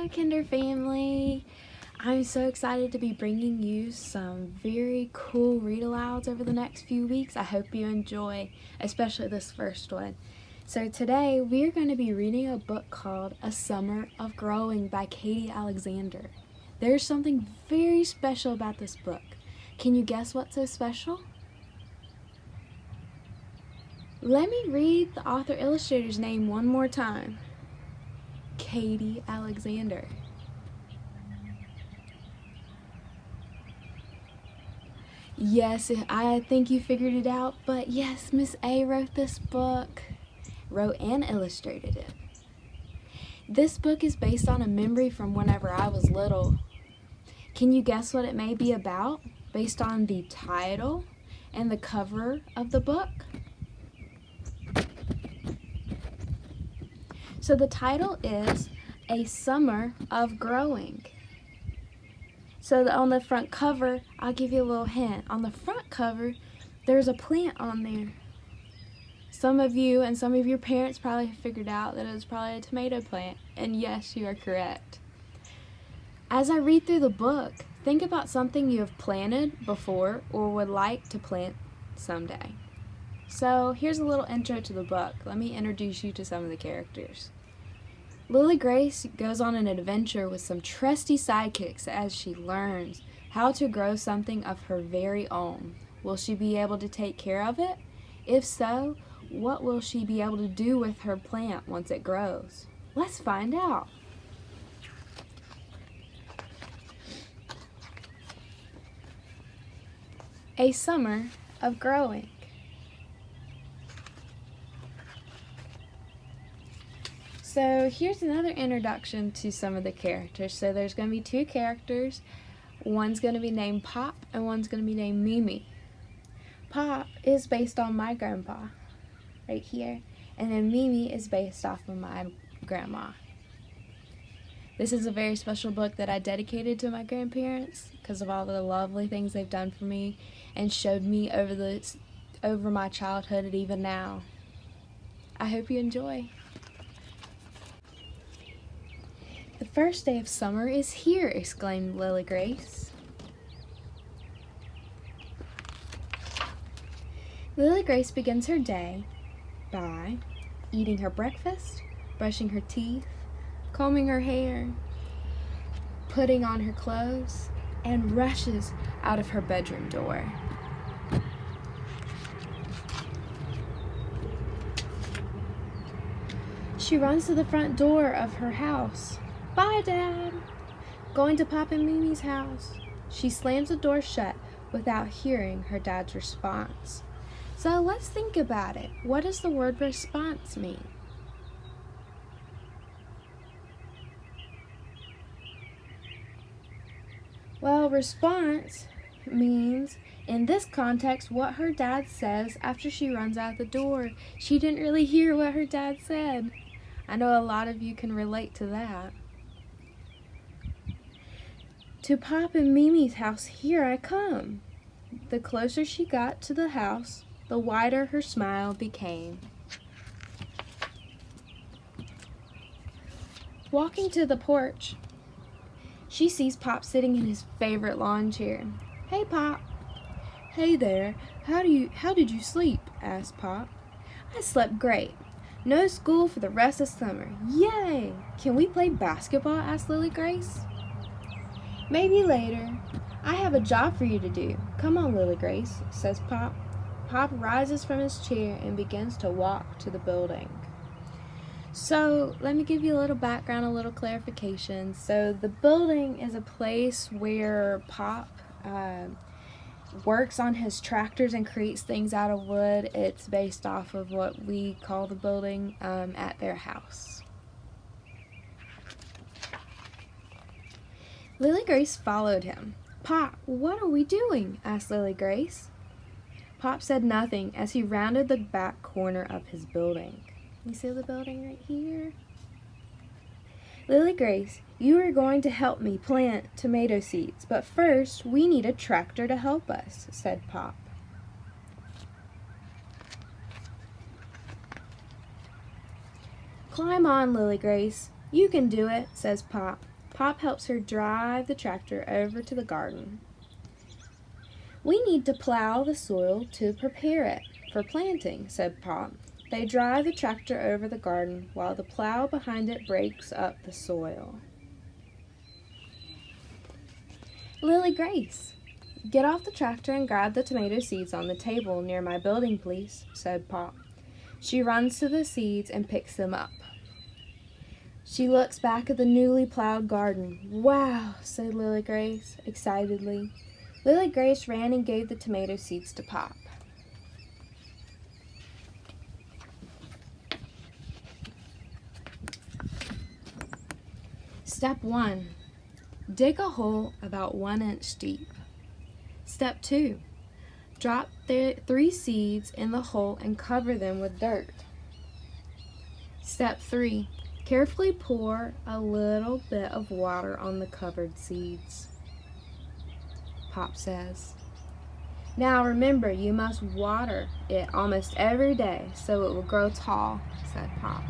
Hello, Kinder family! I'm so excited to be bringing you some very cool read-alouds over the next few weeks. I hope you enjoy, especially this first one. So today we are going to be reading a book called A Summer of Growing by Katy Alexander. There's something very special about this book. Can you guess what's so special? Let me read the author illustrator's name one more time. Katy Alexander. Yes, I think you figured it out, but yes, Miss A wrote this book, wrote and illustrated it. This book is based on a memory from whenever I was little. Can you guess what it may be about based on the title and the cover of the book? So the title is A Summer of Growing. So on the front cover, I'll give you a little hint. On the front cover, there's a plant on there. Some of you and some of your parents probably have figured out that it was probably a tomato plant. And yes, you are correct. As I read through the book, think about something you have planted before or would like to plant someday. So here's a little intro to the book. Let me introduce you to some of the characters. Lily Grace goes on an adventure with some trusty sidekicks as she learns how to grow something of her very own. Will she be able to take care of it? If so, what will she be able to do with her plant once it grows? Let's find out. A Summer of Growing. So here's another introduction to some of the characters. So there's going to be two characters. One's going to be named Pop and one's going to be named Mimi. Pop is based on my grandpa, right here. And then Mimi is based off of my grandma. This is a very special book that I dedicated to my grandparents because of all the lovely things they've done for me and showed me over my childhood and even now. I hope you enjoy. The first day of summer is here, exclaimed Lily Grace. Lily Grace begins her day by eating her breakfast, brushing her teeth, combing her hair, putting on her clothes, and rushes out of her bedroom door. She runs to the front door of her house. Bye, Dad. Going to Pop and Mimi's house. She slams the door shut without hearing her dad's response. So let's think about it. What does the word response mean? Well, response means, in this context, what her dad says after she runs out the door. She didn't really hear what her dad said. I know a lot of you can relate to that. To Pop and Mimi's house, here I come. The closer she got to the house, the wider her smile became. Walking to the porch, she sees Pop sitting in his favorite lawn chair. Hey, Pop. Hey there. How did you sleep? Asked Pop. I slept great. No school for the rest of summer. Yay! Can we play basketball? Asked Lily Grace. Maybe later. I have a job for you to do. Come on, Lily Grace, says Pop. Pop rises from his chair and begins to walk to the building. So let me give you a little background, a little clarification. So the building is a place where Pop works on his tractors and creates things out of wood. It's based off of what we call the building at their house. Lily Grace followed him. Pop, what are we doing? Asked Lily Grace. Pop said nothing as he rounded the back corner of his building. You see the building right here? Lily Grace, you are going to help me plant tomato seeds, but first we need a tractor to help us, said Pop. Climb on, Lily Grace. You can do it, says Pop. Pop helps her drive the tractor over to the garden. "We need to plow the soil to prepare it for planting," said Pop. They drive the tractor over the garden while the plow behind it breaks up the soil. "Lily Grace, get off the tractor and grab the tomato seeds on the table near my building, please," said Pop. She runs to the seeds and picks them up. She looks back at the newly plowed garden. "Wow," said Lily Grace excitedly. Lily Grace ran and gave the tomato seeds to Pop. Step 1. Dig a hole about 1 inch deep. Step 2. Drop the 3 seeds in the hole and cover them with dirt. Step 3. Carefully pour a little bit of water on the covered seeds. Pop says. "Now remember, you must water it almost every day so it will grow tall," said Pop.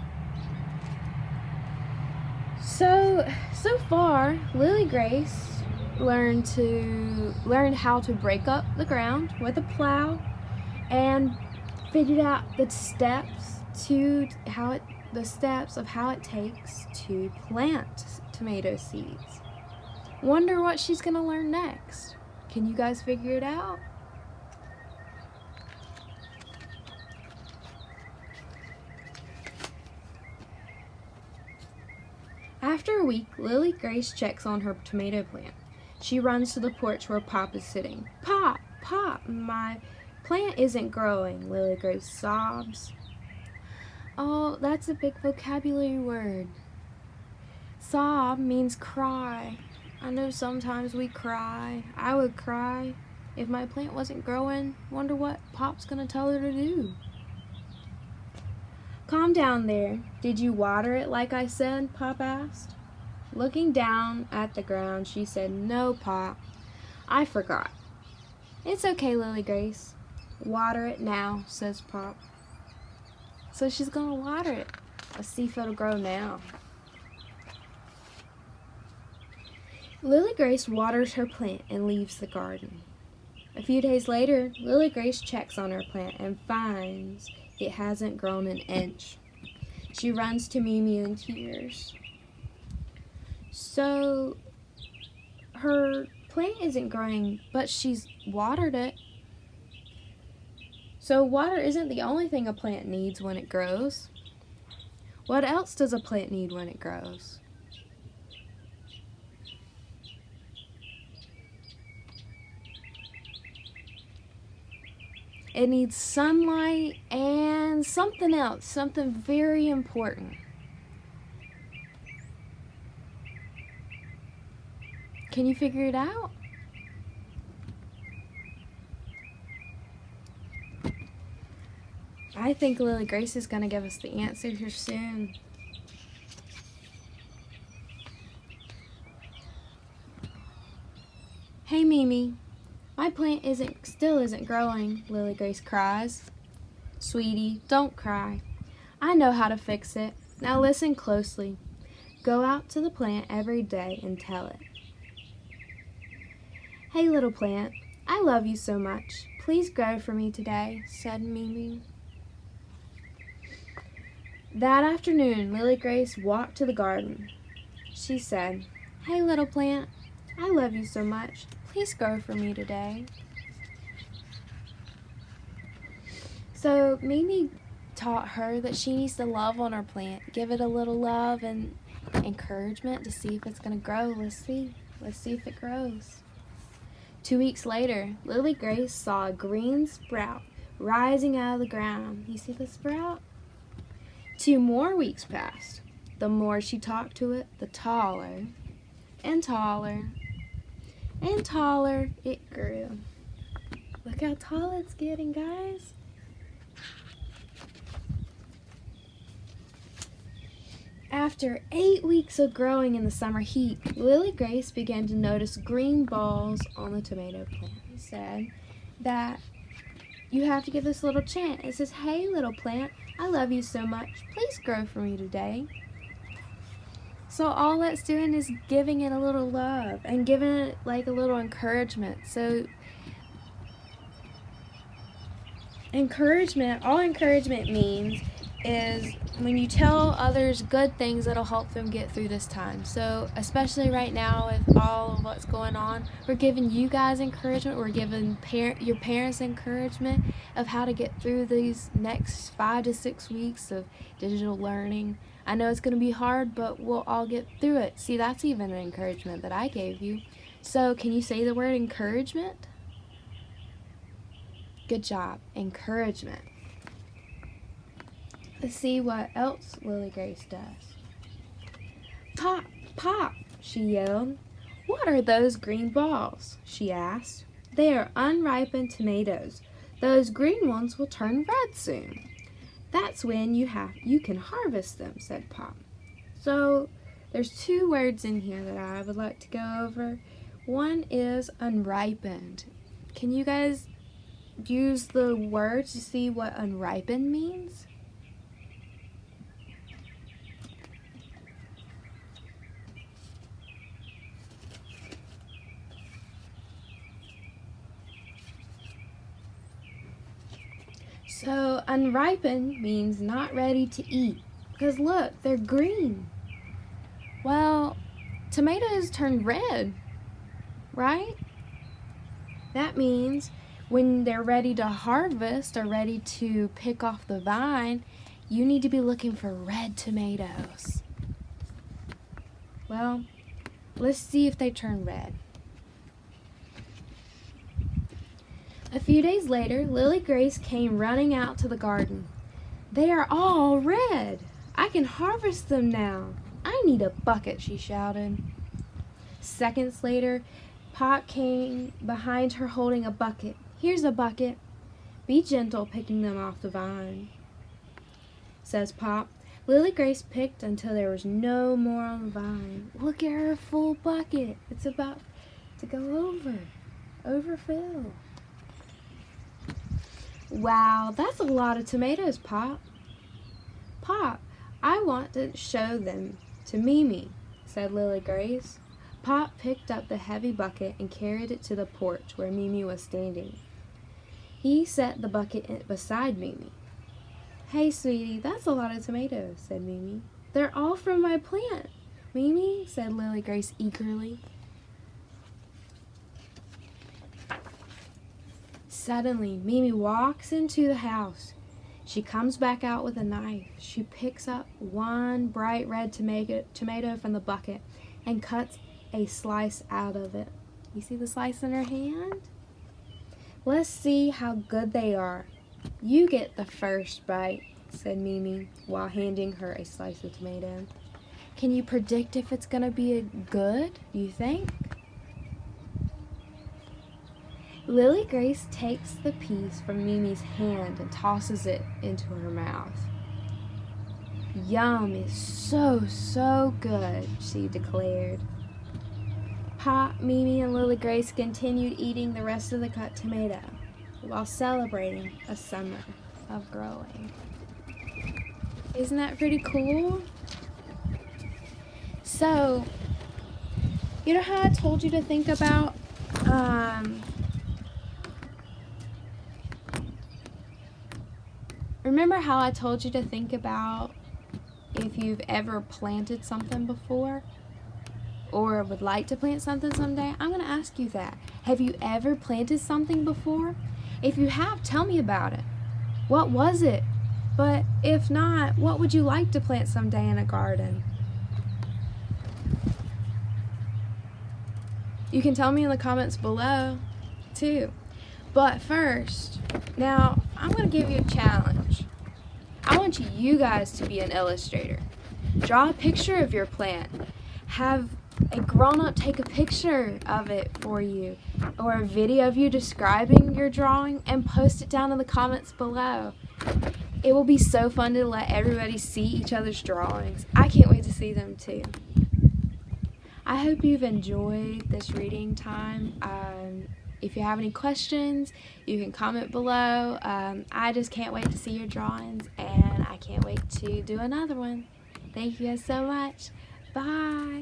So far, Lily Grace learned how to break up the ground with a plow and figured out the steps of how it takes to plant tomato seeds. Wonder what she's going to learn next. Can you guys figure it out? After a week, Lily Grace checks on her tomato plant. She runs to the porch where Pop is sitting. "Pop, Pop, my plant isn't growing," Lily Grace sobs. "Oh, that's a big vocabulary word. Sob means cry. I know sometimes we cry. I would cry if my plant wasn't growing. Wonder what Pop's gonna tell her to do." "Calm down there. Did you water it like I said?" Pop asked. Looking down at the ground, she said, "No, Pop. I forgot." "It's okay, Lily Grace. Water it now," says Pop. So she's gonna water it. Let's see if it'll grow now. Lily Grace waters her plant and leaves the garden. A few days later, Lily Grace checks on her plant and finds it hasn't grown an inch. She runs to Mimi in tears. So her plant isn't growing, but she's watered it. So water isn't the only thing a plant needs when it grows. What else does a plant need when it grows? It needs sunlight and something else, something very important. Can you figure it out? I think Lily Grace is going to give us the answer here soon. "Hey, Mimi. My plant still isn't growing," Lily Grace cries. "Sweetie, don't cry. I know how to fix it. Now listen closely. Go out to the plant every day and tell it. 'Hey, little plant, I love you so much. Please grow for me today,'" said Mimi. That afternoon, Lily Grace walked to the garden. She said, "Hey, little plant, I love you so much. Please grow for me today." So Mimi taught her that she needs to love on her plant, give it a little love and encouragement to see if it's going to grow. Let's see if it grows. 2 weeks later, Lily Grace saw a green sprout rising out of the ground. You see the sprout? 2 more weeks passed. The more she talked to it, the taller and taller and taller it grew. Look how tall it's getting, guys. After 8 weeks of growing in the summer heat, Lily Grace began to notice green balls on the tomato plant. It said that you have to give this little chant. It says, "Hey, little plant, I love you so much. Please grow for me today." So all that's doing is giving it a little love and giving it like a little encouragement. So all encouragement means is when you tell others good things that'll help them get through this time. So especially right now with all of what's going on, we're giving you guys encouragement. We're giving your parents encouragement of how to get through these next 5 to 6 weeks of digital learning. I know it's going to be hard, but we'll all get through it. See, that's even an encouragement that I gave you. So can you say the word encouragement? Good job. Encouragement. Let's see what else Lily Grace does. Pop, pop, she yelled. What are those green balls? She asked. They are unripened tomatoes. Those green ones will turn red soon. That's when you can harvest them, said Pop. So there's 2 words in here that I would like to go over. One is unripened. Can you guys use the word to see what unripened means? So unripened means not ready to eat. Because look, they're green. Well, tomatoes turn red, right? That means when they're ready to harvest or ready to pick off the vine, you need to be looking for red tomatoes. Well, let's see if they turn red. A few days later, Lily Grace came running out to the garden. They are all red. I can harvest them now. I need a bucket, she shouted. Seconds later, Pop came behind her holding a bucket. Here's a bucket. Be gentle picking them off the vine, says Pop. Lily Grace picked until there was no more on the vine. Look at her full bucket. It's about to go overfill. Wow, that's a lot of tomatoes, Pop. Pop, I want to show them to Mimi, said Lily Grace. Pop picked up the heavy bucket and carried it to the porch where Mimi was standing. He set the bucket beside Mimi. Hey, sweetie, that's a lot of tomatoes, said Mimi. They're all from my plant, Mimi, said Lily Grace eagerly. Suddenly, Mimi walks into the house. She comes back out with a knife. She picks up one bright red tomato from the bucket and cuts a slice out of it. You see the slice in her hand? Let's see how good they are. You get the first bite, said Mimi while handing her a slice of tomato. Can you predict if it's going to be good, you think? Lily Grace takes the piece from Mimi's hand and tosses it into her mouth. Yum is so good, she declared. Pop, Mimi, and Lily Grace continued eating the rest of the cut tomato while celebrating a summer of growing. Isn't that pretty cool? So, you know how I told you to think about remember how I told you to think about if you've ever planted something before or would like to plant something someday? I'm going to ask you that. Have you ever planted something before? If you have, tell me about it. What was it? But if not, what would you like to plant someday in a garden? You can tell me in the comments below too. But first, now I'm going to give you a challenge. I want you guys to be an illustrator. Draw a picture of your plant. Have a grown-up take a picture of it for you, or a video of you describing your drawing, and post it down in the comments below. It will be so fun to let everybody see each other's drawings. I can't wait to see them too. I hope you've enjoyed this reading time. If you have any questions, you can comment below. I just can't wait to see your drawings, and I can't wait to do another one. Thank you guys so much. Bye.